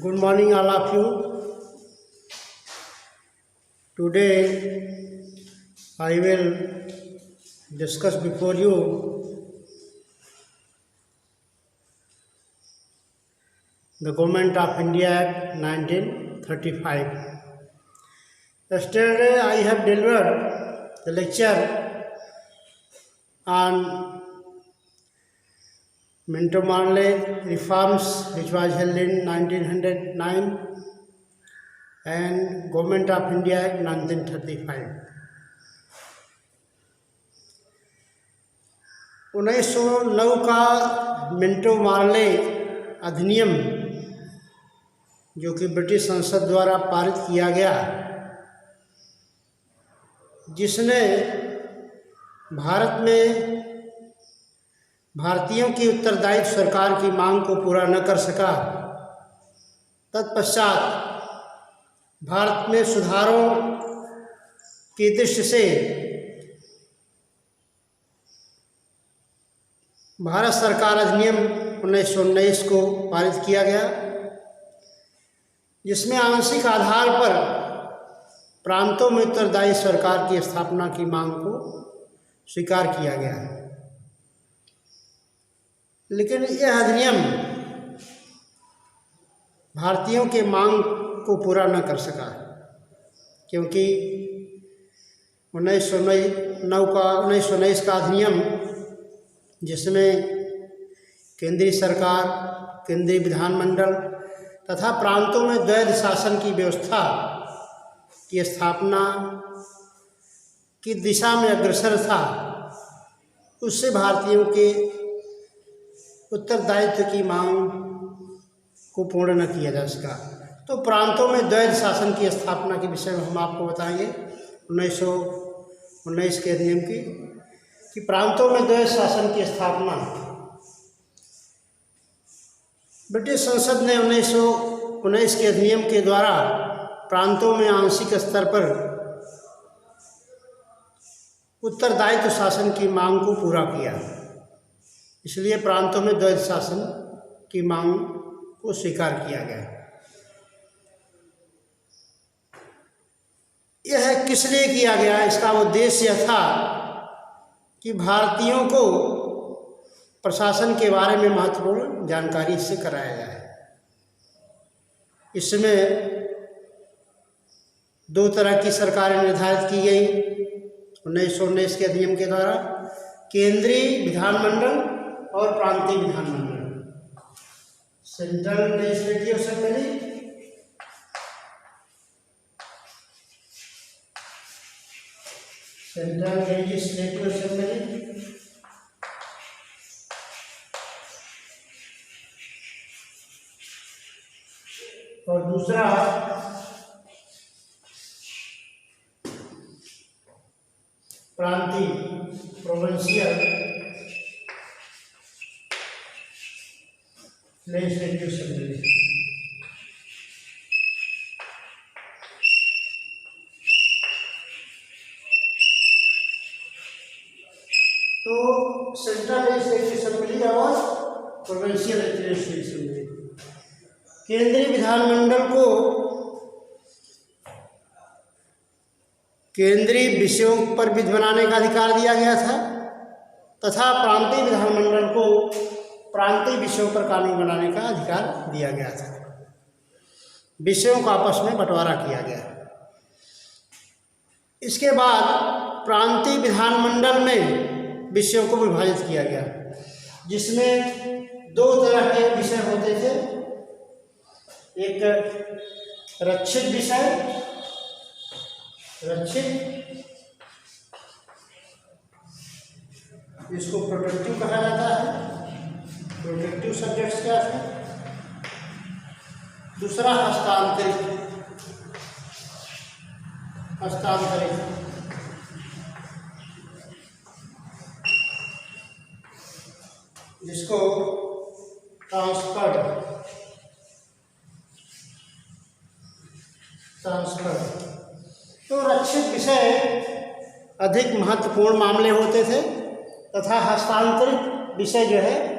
Good morning, all of you. Today I will discuss before you the Government of India Act 1935. Yesterday I have delivered the lecture on Minto-Morley reforms, which was held in 1909, and Government of India Act 1935. 1909 का Minto-Morley अधिनियम जो कि British संसद द्वारा पारित किया गया, जिसने भारत में भारतीयों की उत्तरदायित्व सरकार की मांग को पूरा न कर सका। तत्पश्चात भारत में सुधारों की दृष्टि से भारत सरकार अधिनियम 1919 को पारित किया गया, जिसमें आंशिक आधार पर प्रांतों में उत्तरदायी सरकार की स्थापना की मांग को स्वीकार किया गया। लेकिन यह अधिनियम भारतीयों के मांग को पूरा न कर सका, क्योंकि 1919 का अधिनियम, जिसमें केंद्रीय सरकार, केंद्रीय विधानमंडल तथा प्रांतों में द्वैध शासन की व्यवस्था की स्थापना की दिशा में अग्रसर था, उससे भारतीयों के उत्तरदायित्व की मांग को पूर्ण न किया जा सका। तो प्रांतों में द्वैध शासन की स्थापना के विषय में हम आपको बताएंगे 1919 के अधिनियम की, कि प्रांतों में द्वैध शासन की स्थापना ब्रिटिश संसद ने 1919 के अधिनियम के द्वारा प्रांतों में आंशिक स्तर पर उत्तरदायित्व शासन की मांग को पूरा किया। इसलिए प्रांतों में द्वैध शासन की मांग को स्वीकार किया गया। यह किस लिए किया गया? इसका उद्देश्य यह था कि भारतीयों को प्रशासन के बारे में महत्वपूर्ण जानकारी इससे कराया जाए। इसमें दो तरह की सरकारें निर्धारित की गई 1919 के अधिनियम के द्वारा, केंद्रीय विधानमंडल और प्रांतीय विधानमंडल, सेंट्रल लेजिस्लेटिव असेंबली और दूसरा प्रांतीय प्रोविंशियल लेजिस्लेटिव असेंबली। तो सेंट्रल लेजिस्लेटिव असेंबली और प्रोविंशियल लेजिस्लेटिव असेंबली, केंद्रीय विधानमंडल को केंद्रीय विषयों पर विधि बनाने का अधिकार दिया गया था, तथा प्रांतीय विधानमंडल को प्रांतीय विषयों पर कानून बनाने का अधिकार दिया गया था। विषयों का आपस में बंटवारा किया गया। इसके बाद प्रांतीय विधानमंडल में विषयों को विभाजित किया गया, जिसमें दो तरह के विषय होते थे। एक रक्षित विषय, इसको प्रोटेक्टिव कहा जाता है, प्रोटेक्टिव सब्जेक्ट्स क्या है। दूसरा हस्तांतरित, जिसको ट्रांसफर। तो रक्षित विषय अधिक महत्वपूर्ण मामले होते थे, तथा हस्तांतरित विषय जो है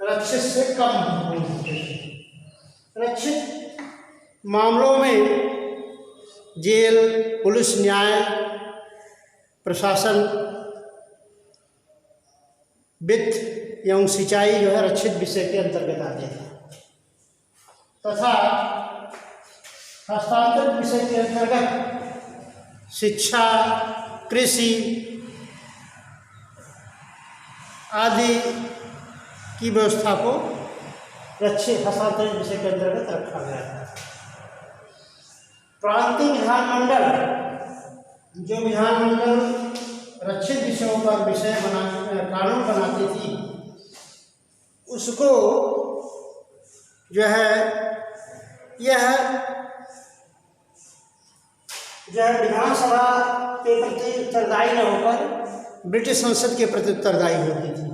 रक्षित से कम महत्वपूर्ण होते थे। मामलों में जेल, पुलिस, न्याय, प्रशासन, वित्त एवं सिंचाई जो है रक्षित विषय के अंतर्गत आते हैं तथा हस्तांतरित विषय के अंतर्गत शिक्षा, कृषि आदि की व्यवस्था को रक्षित हस्तांतरित विषय के अंतर्गत रखा गया है। प्रांतीय विधानमंडल, जो विधानमंडल रक्षित विषयों पर कानून बनाती थी, उसको जो है विधानसभा के प्रति उत्तरदायी न होकर ब्रिटिश संसद के प्रति उत्तरदायी होती थी।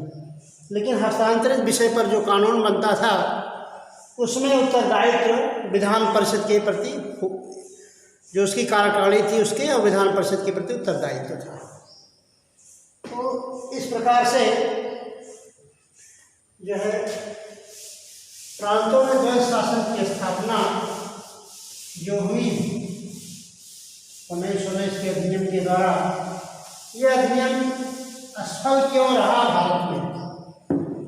लेकिन हस्तांतरित विषय पर जो कानून बनता था उसमें उत्तरदायित्व विधान परिषद के प्रति, जो उसकी कार्यकारिणी थी उसके, और विधान परिषद के प्रति उत्तरदायित्व था। तो इस प्रकार से जो है प्रांतों में द्वैध शासन की स्थापना जो हुई 1919 के अधिनियम के द्वारा, यह अधिनियम असफल क्यों रहा भारत में?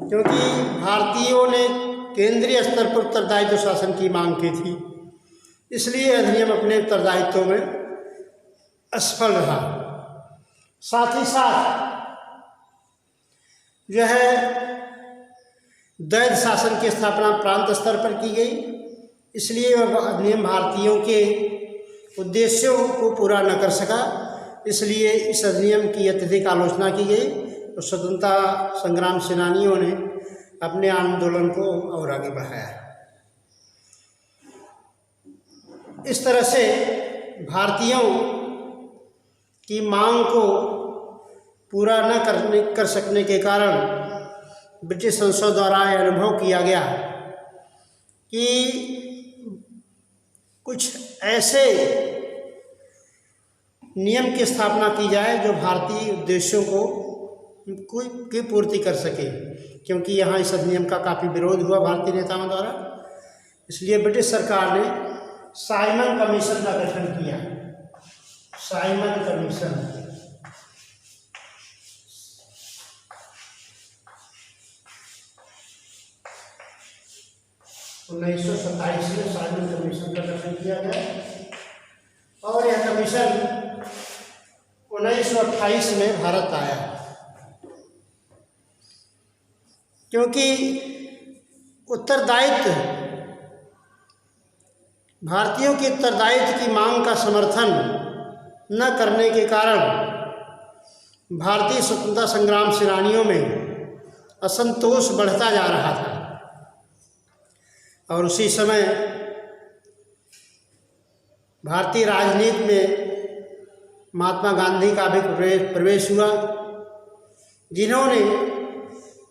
क्योंकि भारतीयों ने केंद्रीय स्तर पर उत्तरदायित्व शासन की मांग की थी, इसलिए अधिनियम अपने उत्तरदायित्व में असफल रहा। साथ ही साथ जो है द्वैध शासन की स्थापना प्रांत स्तर पर की गई, इसलिए वह अधिनियम भारतीयों के उद्देश्यों को पूरा न कर सका, इसलिए इस अधिनियम की अत्यधिक आलोचना की गई और स्वतंत्रता संग्राम सेनानियों ने अपने आंदोलन को और आगे बढ़ाया। इस तरह से भारतीयों की मांग को पूरा न कर सकने के कारण ब्रिटिश संसद द्वारा यह अनुभव किया गया कि कुछ ऐसे नियम की स्थापना की जाए जो भारतीय उद्देश्यों की पूर्ति कर सके, क्योंकि यहाँ इस अधिनियम का काफ़ी विरोध हुआ भारतीय नेताओं द्वारा। इसलिए ब्रिटिश सरकार ने साइमन कमीशन का गठन किया। साइमन कमीशन 1927 में साइमन कमीशन का गठन किया गया और यह कमीशन 1928 में भारत आया। क्योंकि उत्तरदायित्व, भारतीयों के उत्तरदायित्व की मांग का समर्थन न करने के कारण भारतीय स्वतंत्रता संग्राम सेनानियों में असंतोष बढ़ता जा रहा था और उसी समय भारतीय राजनीति में महात्मा गांधी का भी प्रवेश हुआ, जिन्होंने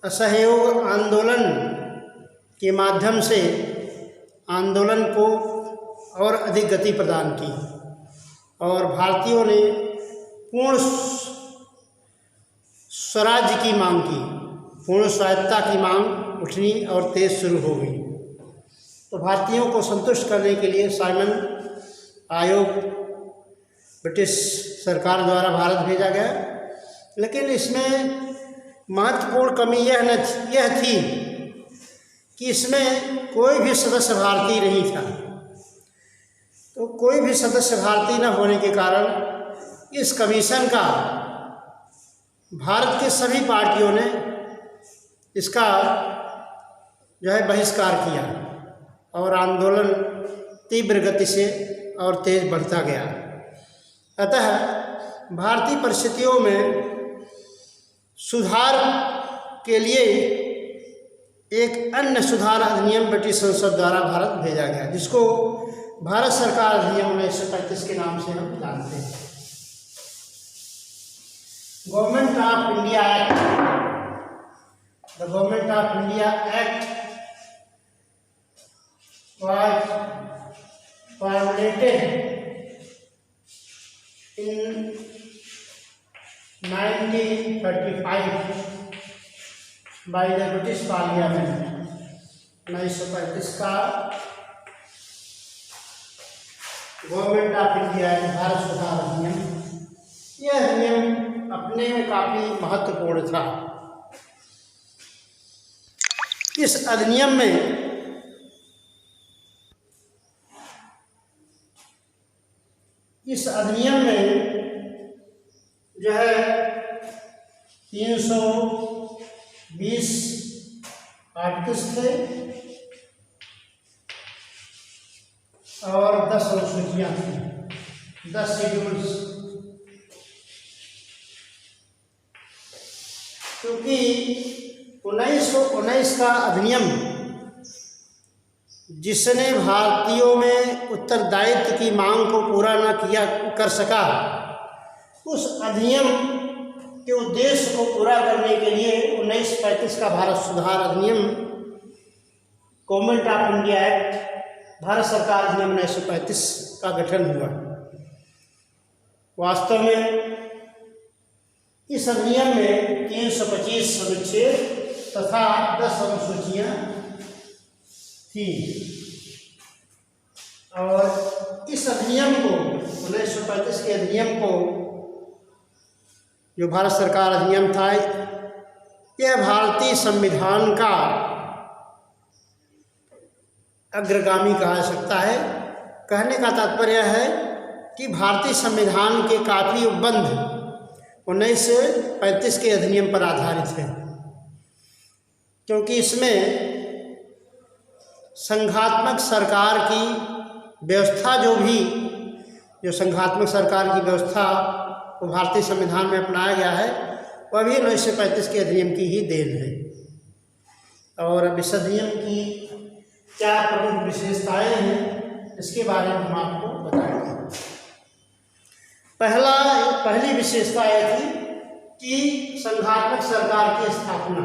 असहयोग आंदोलन के माध्यम से आंदोलन को और अधिक गति प्रदान की और भारतीयों ने पूर्ण स्वराज्य की मांग की, पूर्ण स्वायत्तता की मांग उठनी और तेज शुरू हो गई। तो भारतीयों को संतुष्ट करने के लिए साइमन आयोग ब्रिटिश सरकार द्वारा भारत भेजा गया, लेकिन इसमें महत्वपूर्ण कमी यह थी कि इसमें कोई भी सदस्य भारतीय नहीं था। तो कोई भी सदस्य भारतीय न होने के कारण इस कमीशन का भारत की सभी पार्टियों ने इसका जो है बहिष्कार किया और आंदोलन तीव्र गति से और तेज बढ़ता गया। अतः भारतीय परिस्थितियों में सुधार के लिए एक अन्य सुधार अधिनियम ब्रिटिश संसद द्वारा भारत भेजा गया, जिसको भारत सरकार अधिनियम 1935 के नाम से हम जानते हैं। Government of India act, the government of India act was formulated in 1935 by the British Parliament। 1935 का government of India act, Bharat सुधार अधिनियम, यह अधिनियम अपने में काफी महत्वपूर्ण था। इस अधिनियम में जो है 320 आर्टिकल्स थे और 10 अनुसूचियां थी, 10 शेड्यूल्स। क्योंकि 1919 का अधिनियम जिसने भारतीयों में उत्तरदायित्व की मांग को पूरा न कर सका, उस अधिनियम के उद्देश्य को पूरा करने के लिए 1935 का भारत सुधार अधिनियम, government of India act, Bharat सरकार अधिनियम 1935 का गठन हुआ। वास्तव में इस अधिनियम में 325 अनुच्छेद तथा 10 अनुसूचियां थी और इस अधिनियम को 1935 के अधिनियम को, जो भारत सरकार अधिनियम था, यह भारतीय संविधान का अग्रगामी कहा जा सकता है। कहने का तात्पर्य है कि भारतीय संविधान के काफ़ी उपबंध 1935 के अधिनियम पर आधारित है, क्योंकि इसमें संघात्मक सरकार की व्यवस्था, जो संघात्मक सरकार की व्यवस्था वो भारतीय संविधान में अपनाया गया है, वह भी 1935 के अधिनियम की ही देन है। और अब इस अधिनियम की क्या प्रमुख विशेषताएं हैं, इसके बारे में हम आपको बताएंगे। पहली विशेषता यह थी कि संघात्मक सरकार की स्थापना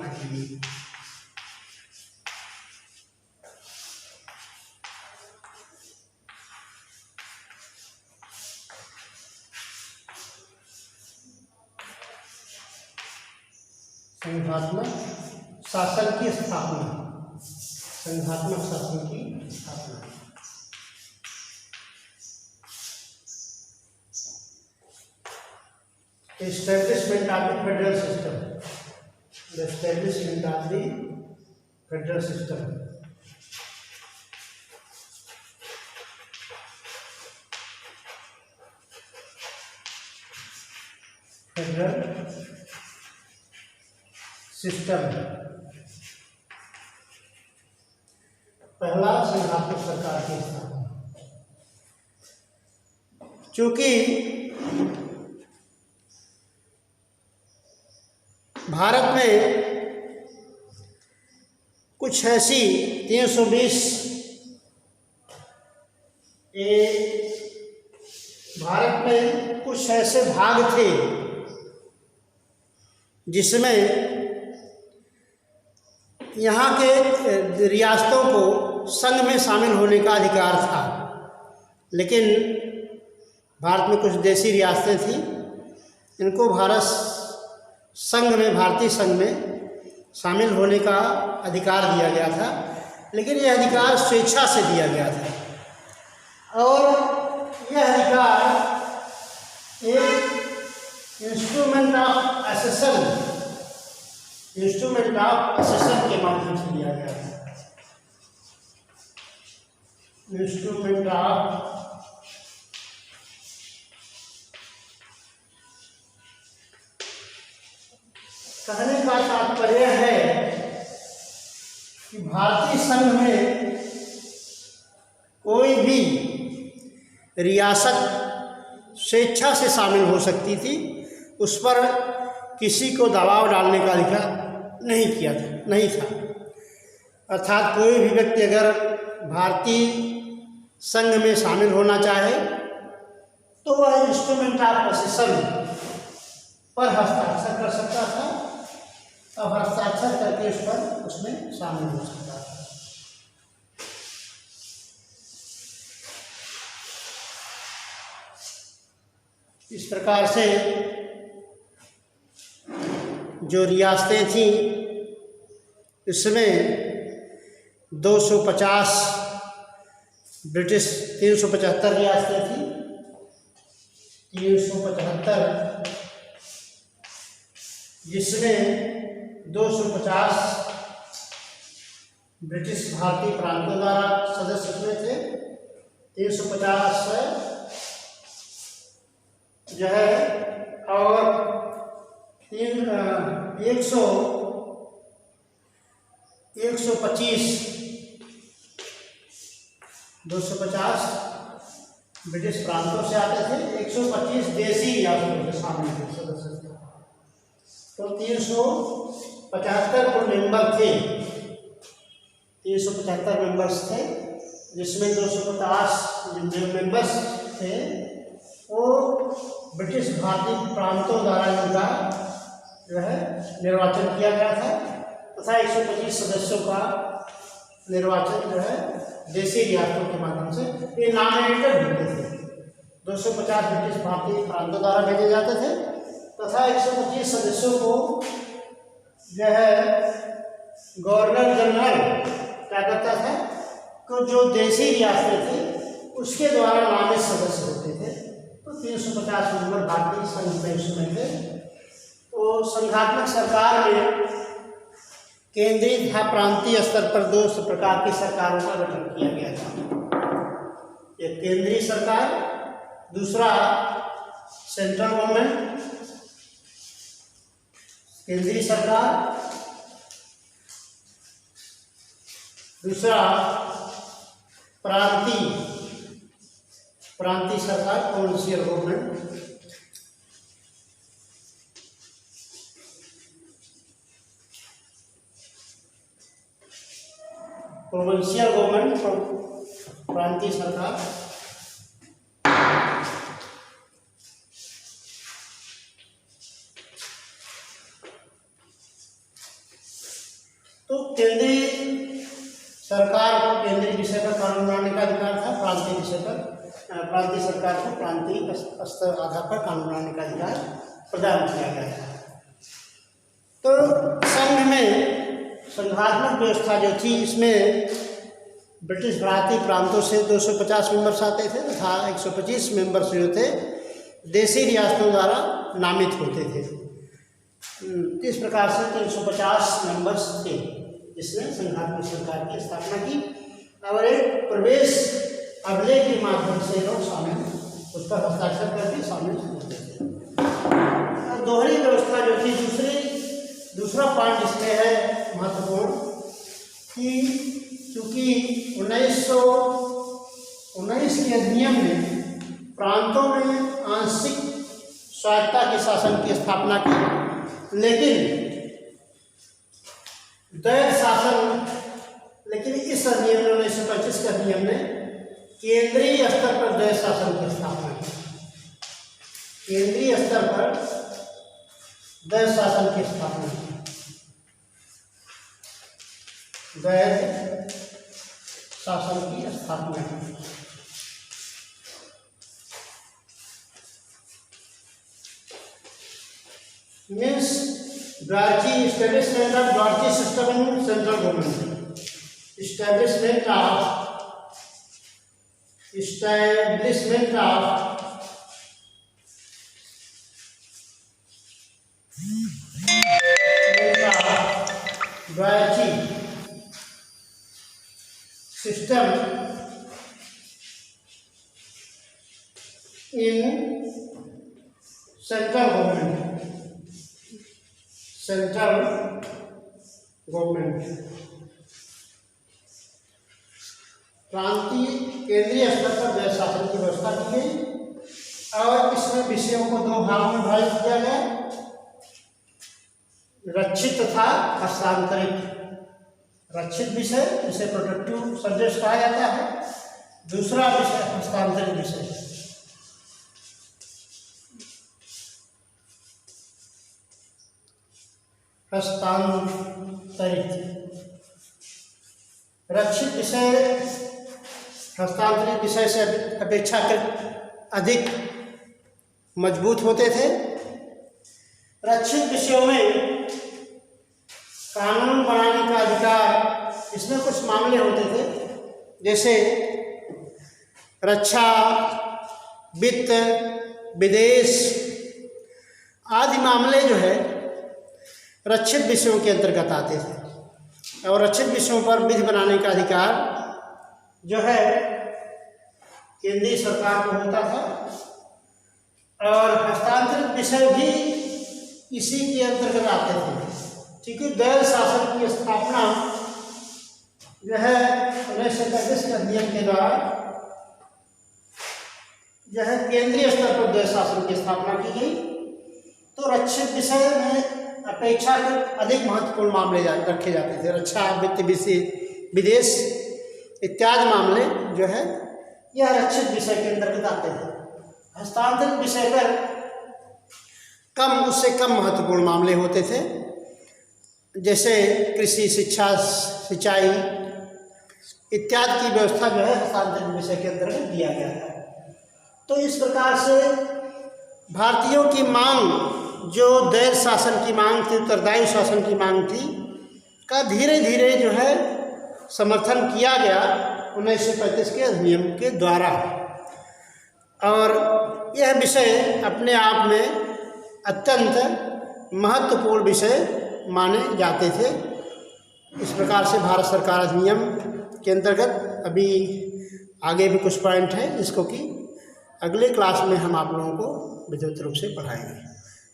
के लिए संघात्मक शासन की स्थापना, establishment of the federal system, पहला संघात्मक सरकार की स्थापना। चूंकि भारत में कुछ ऐसी 320 भारत में कुछ ऐसे भाग थे जिसमें यहाँ के रियासतों को संघ में शामिल होने का अधिकार था, लेकिन भारत में कुछ देशी रियासतें थीं, इनको भारतीय संघ में शामिल होने का अधिकार दिया गया था, लेकिन यह अधिकार स्वेच्छा से दिया गया था और यह अधिकार एक इंस्ट्रूमेंट ऑफ असेशन के माध्यम से दिया गया था। इंस्ट्रूमेंट ऑफ कहने का तात्पर्य है कि भारतीय संघ में कोई भी रियासत स्वेच्छा से शामिल हो सकती थी, उस पर किसी को दबाव डालने का अधिकार नहीं था। अर्थात कोई भी व्यक्ति अगर भारतीय संघ में शामिल होना चाहे तो वह इंस्ट्रूमेंट ऑफ असेशन पर हस्ताक्षर कर सकता था और हस्ताक्षर करके उसमें शामिल हो सकता था। इस प्रकार से जो रियासतें थीं इसमें 250 ब्रिटिश 375 रियासतें थी, 375, जिसमें 250 ब्रिटिश भारतीय प्रांतों द्वारा सदस्य हुए थे। 350 जो है, और 125 250 ब्रिटिश प्रांतों से आते थे, 125 देसी रियासतों के शामिल थे सदस्य थे। तो 375 कुल मेंबर थे, 375 मेंबर्स थे, जिसमें 250 जो मेंबर्स थे वो ब्रिटिश भारतीय प्रांतों द्वारा इनका जो है निर्वाचन किया गया था, तथा 125 सदस्यों का निर्वाचन जो है देसी रियासतों के माध्यम से ये नॉमिनेटेड होते थे। 250 ब्रिटिश भारतीय प्रांतों द्वारा भेजे जाते थे, तथा 125 सदस्यों को जो है गवर्नर जनरल क्या करता था, तो जो देसी रियासतें थे उसके द्वारा नामित सदस्य होते थे। तो 350 मेंबर भारतीय संघ में उसमें थे। तो संघात्मक सरकार में केंद्रीय तथा प्रांतीय स्तर पर 2 प्रकार की सरकारों का गठन किया गया था। एक केंद्रीय सरकार, दूसरा सेंट्रल गवर्नमेंट, केंद्रीय सरकार, दूसरा प्रांतीय सरकार, प्रोविंशियल गवर्नमेंट। प्रोविंशियल गवर्नमेंट, प्रांतीय सरकार। तो केंद्रीय सरकार को केंद्रीय विषय पर कानून बनाने का अधिकार था, प्रांतीय विषय पर प्रांतीय सरकार को प्रांतीय स्तर आधार पर कानून बनाने का अधिकार प्रदान किया गया था। तो संघ में संघात्मक व्यवस्था जो थी, इसमें ब्रिटिश भारतीय प्रांतों से 250 मेंबर्स आते थे, तथा 125 मेंबर्स जो थे देसी रियासतों द्वारा नामित होते थे। इस प्रकार से 350 मेंबर्स थे जिसने संघात्मक सरकार की स्थापना की, और एक प्रवेश अभिलेख के माध्यम से लोग शामिल, उस पर हस्ताक्षर करके शामिल होते थे। दोहरी व्यवस्था जो थी, दूसरा पॉइंट इसमें है महत्वपूर्ण कि चूंकि 1919 के अधिनियम में प्रांतों में आंशिक स्वायत्ता के शासन की स्थापना की, लेकिन द्वैध शासन, लेकिन इस अधिनियम में 1925 के अधिनियम में केंद्रीय स्तर पर द्वैध शासन की स्थापना की। केंद्रीय स्तर पर द्वैध शासन की स्थापना की, द्वैध शासन की स्थापना की। Means Dwarki establishment of Dwarki system in central government, establishment of Dwarki system in central government, प्रांतीय केंद्रीय स्तर पर द्वैध शासन की व्यवस्था की गई, और इसमें विषयों को 2 भागों में विभाजित किया गया, रक्षित तथा हस्तांतरित। रक्षित विषय जिसे प्रोटेक्टिव सब्जेक्ट कहा जाता है, दूसरा विषय हस्तांतरित विषय। हस्तांतरित रक्षित विषय हस्तांतरित विषय से अपेक्षाकृत अधिक मजबूत होते थे। रक्षित विषयों में कानून बनाने का अधिकार, इसमें कुछ मामले होते थे, जैसे रक्षा, वित्त, विदेश आदि मामले जो है रक्षित विषयों के अंतर्गत आते थे और रक्षित विषयों पर विधि बनाने का अधिकार जो है केंद्रीय सरकार को होता था और हस्तांतरित विषय भी इसी के अंतर्गत आते थे। ठीक है, दैव शासन की स्थापना जो है 1931 के अधिनियम के द्वारा जो है केंद्रीय स्तर पर दैव शासन की स्थापना की गई। तो रक्षित विषय में अपेक्षाकृत अधिक महत्वपूर्ण मामले रखे जाते थे। रक्षा, वित्त, विदेश इत्यादि मामले जो है यह रक्षित विषय के अंतर्गत आते थे। हस्तांतरित विषय पर उससे कम महत्वपूर्ण मामले होते थे, जैसे कृषि, शिक्षा, सिंचाई इत्यादि की व्यवस्था जो है हस्तांतरित विषय के अंतर्गत दिया गया था। तो इस प्रकार से भारतीयों की मांग जो दैव शासन की मांग थी, उत्तरदायी शासन की मांग थी, का धीरे धीरे जो है समर्थन किया गया 1935 के अधिनियम के द्वारा। और यह विषय अपने आप में अत्यंत महत्वपूर्ण विषय माने जाते थे। इस प्रकार से भारत सरकार अधिनियम के अंतर्गत अभी आगे भी कुछ पॉइंट है जिसको कि अगले क्लास में हम आप लोगों को विस्तृत रूप से पढ़ाएंगे।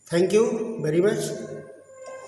Thank you very much.